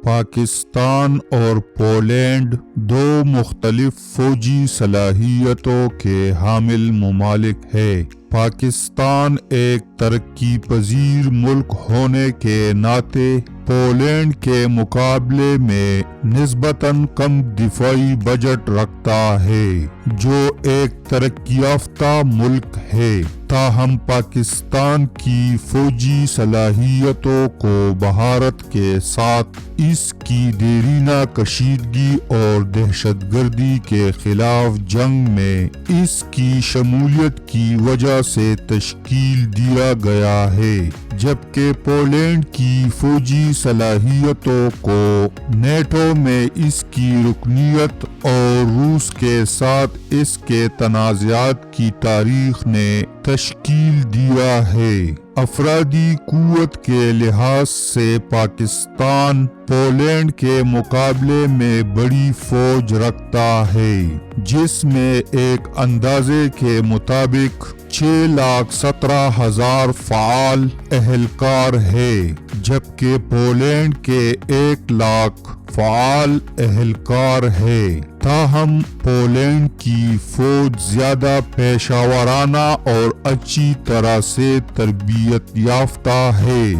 پاکستان اور پولینڈ دو مختلف فوجی صلاحیتوں کے حامل ممالک ہیں۔ پاکستان ایک ترقی پذیر ملک ہونے کے ناطے پولینڈ کے مقابلے میں نسبتاً کم دفاعی بجٹ رکھتا ہے، جو ایک ترقی یافتہ ملک ہے۔ تاہم پاکستان کی فوجی صلاحیتوں کو بھارت کے ساتھ اس کی دیرینہ کشیدگی اور دہشت گردی کے خلاف جنگ میں اس کی شمولیت کی وجہ سے تشکیل دیا گیا ہے، جبکہ پولینڈ کی فوجی صلاحیتوں کو نیٹو میں اس کی رکنیت اور روس کے ساتھ اس کے تنازعات کی تاریخ نے تشکیل دیا ہے۔ افرادی قوت کے لحاظ سے پاکستان پولینڈ کے مقابلے میں بڑی فوج رکھتا ہے، جس میں ایک اندازے کے مطابق 6,17,000 فعال اہلکار ہے، جبکہ پولینڈ کے 1,00,000 فعال اہلکار ہے۔ تاہم پولینڈ کی فوج زیادہ پیشہ ورانہ اور اچھی طرح سے تربیت یافتہ ہے۔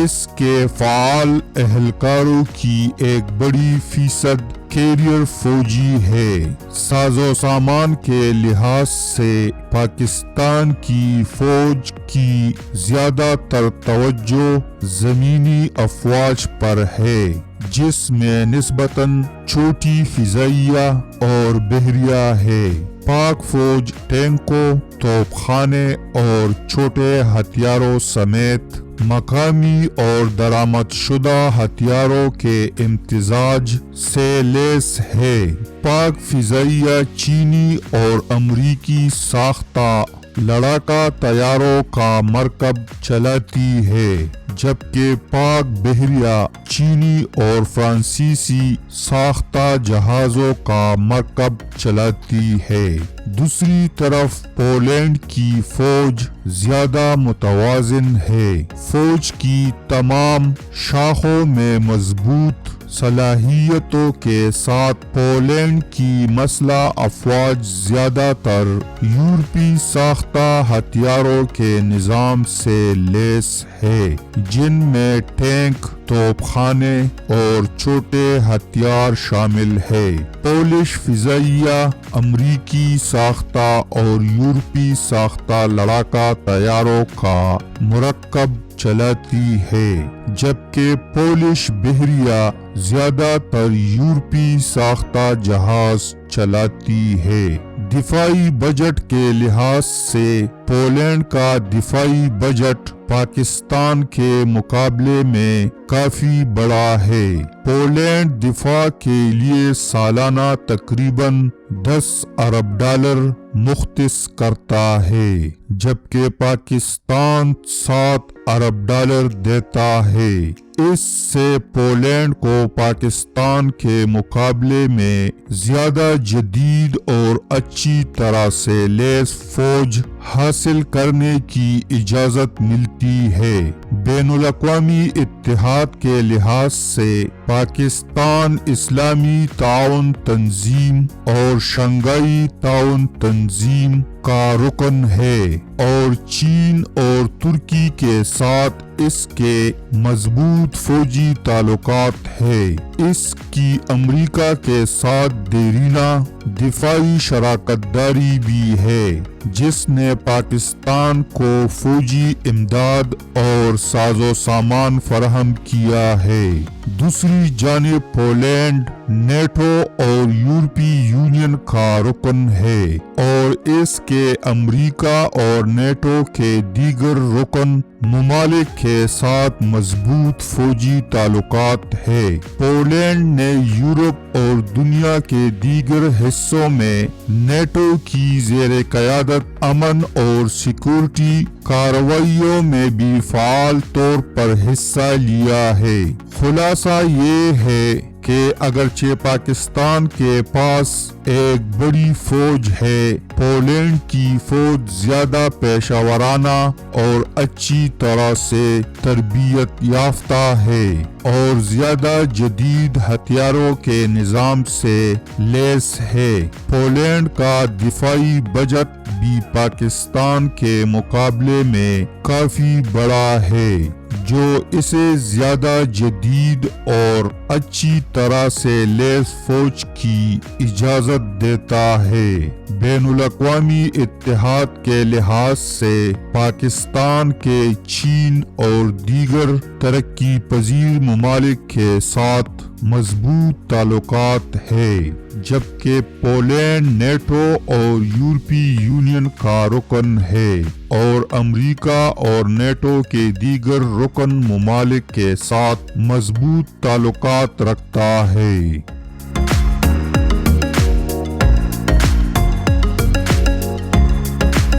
اس کے فعال اہلکاروں کی ایک بڑی فیصد کیریئر فوجی ہے۔ ساز و سامان کے لحاظ سے پاکستان کی فوج کی زیادہ تر توجہ زمینی افواج پر ہے، جس میں نسبتاً چھوٹی فضائیہ اور بحریہ ہے۔ پاک فوج ٹینکوں، توپ خانے اور چھوٹے ہتھیاروں سمیت مقامی اور درآمد شدہ ہتھیاروں کے امتزاج سے لیس ہے۔ پاک فضائیہ چینی اور امریکی ساختہ لڑاکا طیاروں کا مرکب چلاتی ہے، جبکہ پاک بحریہ چینی اور فرانسیسی ساختہ جہازوں کا مرکب چلاتی ہے۔ دوسری طرف پولینڈ کی فوج زیادہ متوازن ہے۔ فوج کی تمام شاخوں میں مضبوط صلاحیتوں کے ساتھ پولینڈ کی مسلح افواج زیادہ تر یورپی ساختہ ہتھیاروں کے نظام سے لیس ہے، جن میں ٹینک، توپ خانے اور چھوٹے ہتھیار شامل ہے۔ پولش فضائیہ امریکی ساختہ اور یورپی ساختہ لڑاکا طیاروں کا مرکب چلاتی ہے، جبکہ پولش بحریہ زیادہ تر یورپی ساختہ جہاز چلاتی ہے۔ دفاعی بجٹ کے لحاظ سے پولینڈ کا دفاعی بجٹ پاکستان کے مقابلے میں کافی بڑا ہے۔ پولینڈ دفاع کے لیے سالانہ تقریباً $10 ارب مختص کرتا ہے، جبکہ پاکستان $7 ارب دیتا ہے۔ اس سے پولینڈ کو پاکستان کے مقابلے میں زیادہ جدید اور اچھی طرح سے لیس فوج حاصل کرنے کی اجازت ملتی ہے۔ بین الاقوامی اتحاد کے لحاظ سے پاکستان اسلامی تعاون تنظیم اور شنگھائی تعاون تنظیم کا رکن ہے، اور چین اور ترکی کے ساتھ اس کے مضبوط فوجی تعلقات ہیں۔ اس کی امریکہ کے ساتھ دیرینہ دفاعی شراکت داری بھی ہے، جس نے پاکستان کو فوجی امداد اور ساز و سامان فراہم کیا ہے۔ دوسری جانب پولینڈ نیٹو اور یورپی یونین کا رکن ہے، اور اس کے امریکہ اور نیٹو کے دیگر رکن ممالک کے ساتھ مضبوط فوجی تعلقات ہے۔ پولینڈ نے یورپ اور دنیا کے دیگر حصوں میں نیٹو کی زیر قیادت امن اور سیکورٹی کارروائیوں میں بھی فعال طور پر حصہ لیا ہے۔ خلاصہ یہ ہے کہ اگرچہ پاکستان کے پاس ایک بڑی فوج ہے، پولینڈ کی فوج زیادہ پیشہ ورانہ اور اچھی طرح سے تربیت یافتہ ہے اور زیادہ جدید ہتھیاروں کے نظام سے لیس ہے۔ پولینڈ کا دفاعی بجٹ بھی پاکستان کے مقابلے میں کافی بڑا ہے، جو اسے زیادہ جدید اور اچھی طرح سے لیس فوج کی اجازت دیتا ہے۔ بین الاقوامی اتحاد کے لحاظ سے پاکستان کے چین اور دیگر ترقی پذیر ممالک کے ساتھ مضبوط تعلقات ہے، جبکہ پولینڈ نیٹو اور یورپی یونین کا رکن ہے اور امریکہ اور نیٹو کے دیگر رکن ممالک کے ساتھ مضبوط تعلقات رکھتا ہے۔